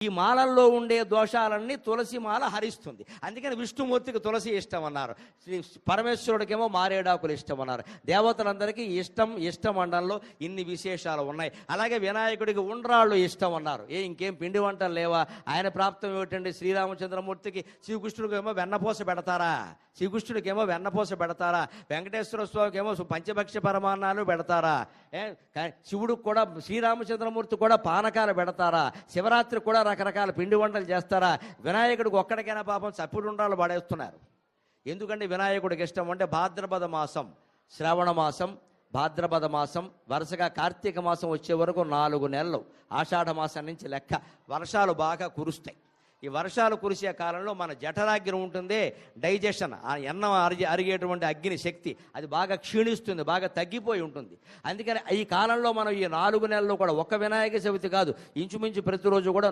ఈ మాలల్లో ఉండే దోషాలన్నీ తులసి మాల హరిస్తుంది. అందుకని విష్ణుమూర్తికి తులసి ఇష్టం అన్నారు, పరమేశ్వరుడికేమో మారేడాకులు ఇష్టం అన్నారు. దేవతలందరికీ ఇష్టం మండలంలో ఇన్ని విశేషాలు ఉన్నాయి. అలాగే వినాయకుడికి ఉండ్రాళ్ళు ఇష్టం అన్నారు. ఇంకేం పిండి వంటలు లేవా? ఆయన ప్రాప్తం ఏమిటండి? శ్రీరామచంద్రమూర్తికి శ్రీకృష్ణుడికేమో వెన్నపూస పెడతారా? వెంకటేశ్వర స్వామికి ఏమో పంచభక్ష పరమాన్నాలు పెడతారా? శివుడికి కూడా, శ్రీరామచంద్రమూర్తి కూడా పానకాలు పెడతారా? శివరాత్రి కూడా రకరకాల పిండి వంటలు చేస్తారా? వినాయకుడికి ఒక్కడికైనా పాపం చప్పుడు ఉండాలు పడేస్తున్నారు. ఎందుకంటే వినాయకుడికి ఇష్టం అంటే భాద్రపద మాసం, శ్రావణ మాసం, భాద్రపద మాసం, వరుసగా కార్తీక మాసం వచ్చే వరకు 4 నెలలు, ఆషాఢ మాసం నుంచి లెక్క వర్షాలు బాగా కురుస్తాయి. ఈ వర్షాలు కురిసే కాలంలో మన జఠరాగ్ని ఉంటుంది, డైజెషన్, ఆ అన్నం అరిగేటువంటి అగ్ని శక్తి అది బాగా క్షీణిస్తుంది, బాగా తగ్గిపోయి ఉంటుంది. అందుకని ఈ కాలంలో మనం ఈ 4 నెలలు కూడా ఒక్క వినాయక చవితి కాదు, ఇంచుమించు ప్రతిరోజు కూడా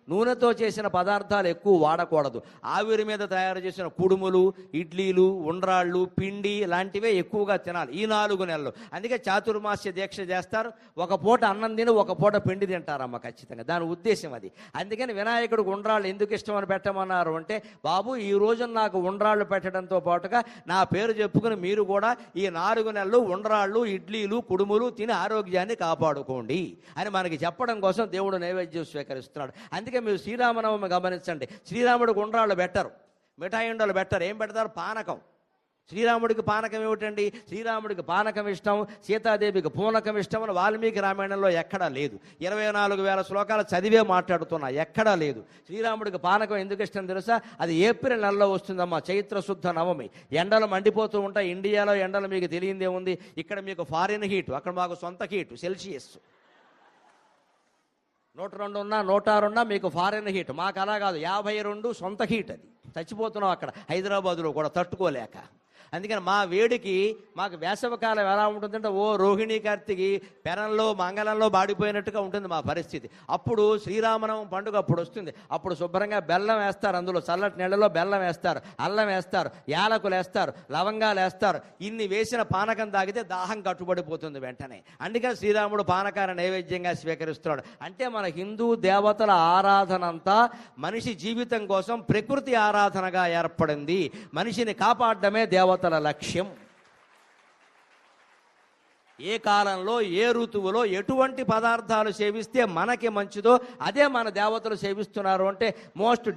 నూనెతో చేసిన పదార్థాలు ఎక్కువ వాడకూడదు. ఆవిరి మీద తయారు చేసిన కుడుములు, ఇడ్లీలు, ఉండ్రాళ్ళు, పిండి లాంటివే ఎక్కువగా తినాలి ఈ 4 నెలలు. అందుకే చాతుర్మాస్య దీక్ష చేస్తారు. ఒక పూట అన్నం తిని ఒక పూట పిండి తింటారమ్మ ఖచ్చితంగా, దాని ఉద్దేశం అది. అందుకని వినాయకుడికి ఉండ్రాళ్ళు ఎందుకు ఇష్టమని పెట్టమన్నారు అంటే, బాబు ఈ రోజున నాకు ఉండ్రాళ్ళు పెట్టడంతో పాటుగా నా పేరు చెప్పుకుని మీరు కూడా ఈ 4 నెలలు ఉండ్రాళ్ళు, ఇడ్లీలు, కుడుములు తిని ఆరోగ్యాన్ని కాపాడుకోండి అని మనకి చెప్పడం కోసం దేవుడు నైవేద్యం స్వీకరిస్తున్నాడు. అందుకే మీరు శ్రీరామనవమి గమనించండి, శ్రీరాముడికి ఉండ్రాళ్ళు పెట్టరు, మిఠాయి ఉండలు పెట్టరు, ఏం పెడతారు? పానకం. శ్రీరాముడికి పానకం ఏమిటండి? శ్రీరాముడికి పానకం ఇష్టం, సీతాదేవికి పూనకం ఇష్టం అని వాల్మీకి రామాయణంలో ఎక్కడా లేదు. 24,000 శ్లోకాలు చదివే మాట్లాడుతున్నా, ఎక్కడా లేదు. శ్రీరాముడికి పానకం ఎందుకు ఇష్టం తెలుసా? అది ఏప్రిల్ నెలలో వస్తుందమ్మా, చైత్ర శుద్ధ నవమి. ఎండలు మండిపోతూ ఉంటాయి. ఇండియాలో ఎండలు మీకు తెలియందే ఉంది. ఇక్కడ మీకు ఫారిన్ హీటు, అక్కడ మాకు సొంత హీటు, సెల్సియస్ 102 ఉన్నా 106 ఉన్నా మీకు ఫారెన్ హీట్. మాకు అలా కాదు, 52 సొంత హీట్. అది చచ్చిపోతున్నాం అక్కడ హైదరాబాదులో కూడా తట్టుకోలేక. అందుకని మా వేడికి మాకు వేసవికాలం ఎలా ఉంటుందంటే, ఓ రోహిణీ కార్తికి పెనంలో మంగళంలో బాడిపోయినట్టుగా ఉంటుంది మా పరిస్థితి. అప్పుడు శ్రీరామనవమి పండుగ అప్పుడు వస్తుంది. అప్పుడు శుభ్రంగా బెల్లం వేస్తారు, అందులో చల్లటి నీళ్ళలో బెల్లం వేస్తారు, అల్లం వేస్తారు, యాలకులు వేస్తారు, లవంగాలు వేస్తారు. ఇన్ని వేసిన పానకం తాగితే దాహం కట్టుబడిపోతుంది వెంటనే. అందుకని శ్రీరాముడు పానకాన్ని నైవేద్యంగా స్వీకరిస్తున్నాడు. అంటే మన హిందూ దేవతల ఆరాధన అంతా మనిషి జీవితం కోసం ప్రకృతి ఆరాధనగా ఏర్పడింది. మనిషిని కాపాడడమే దేవతల లక్ష్యం. ఏ కాలంలో, ఏ ఋతువులో ఎటువంటి పదార్థాలు సేవిస్తే మనకి మంచిదో అదే మన దేవతలు సేవిస్తున్నారు అంటే మోస్ట్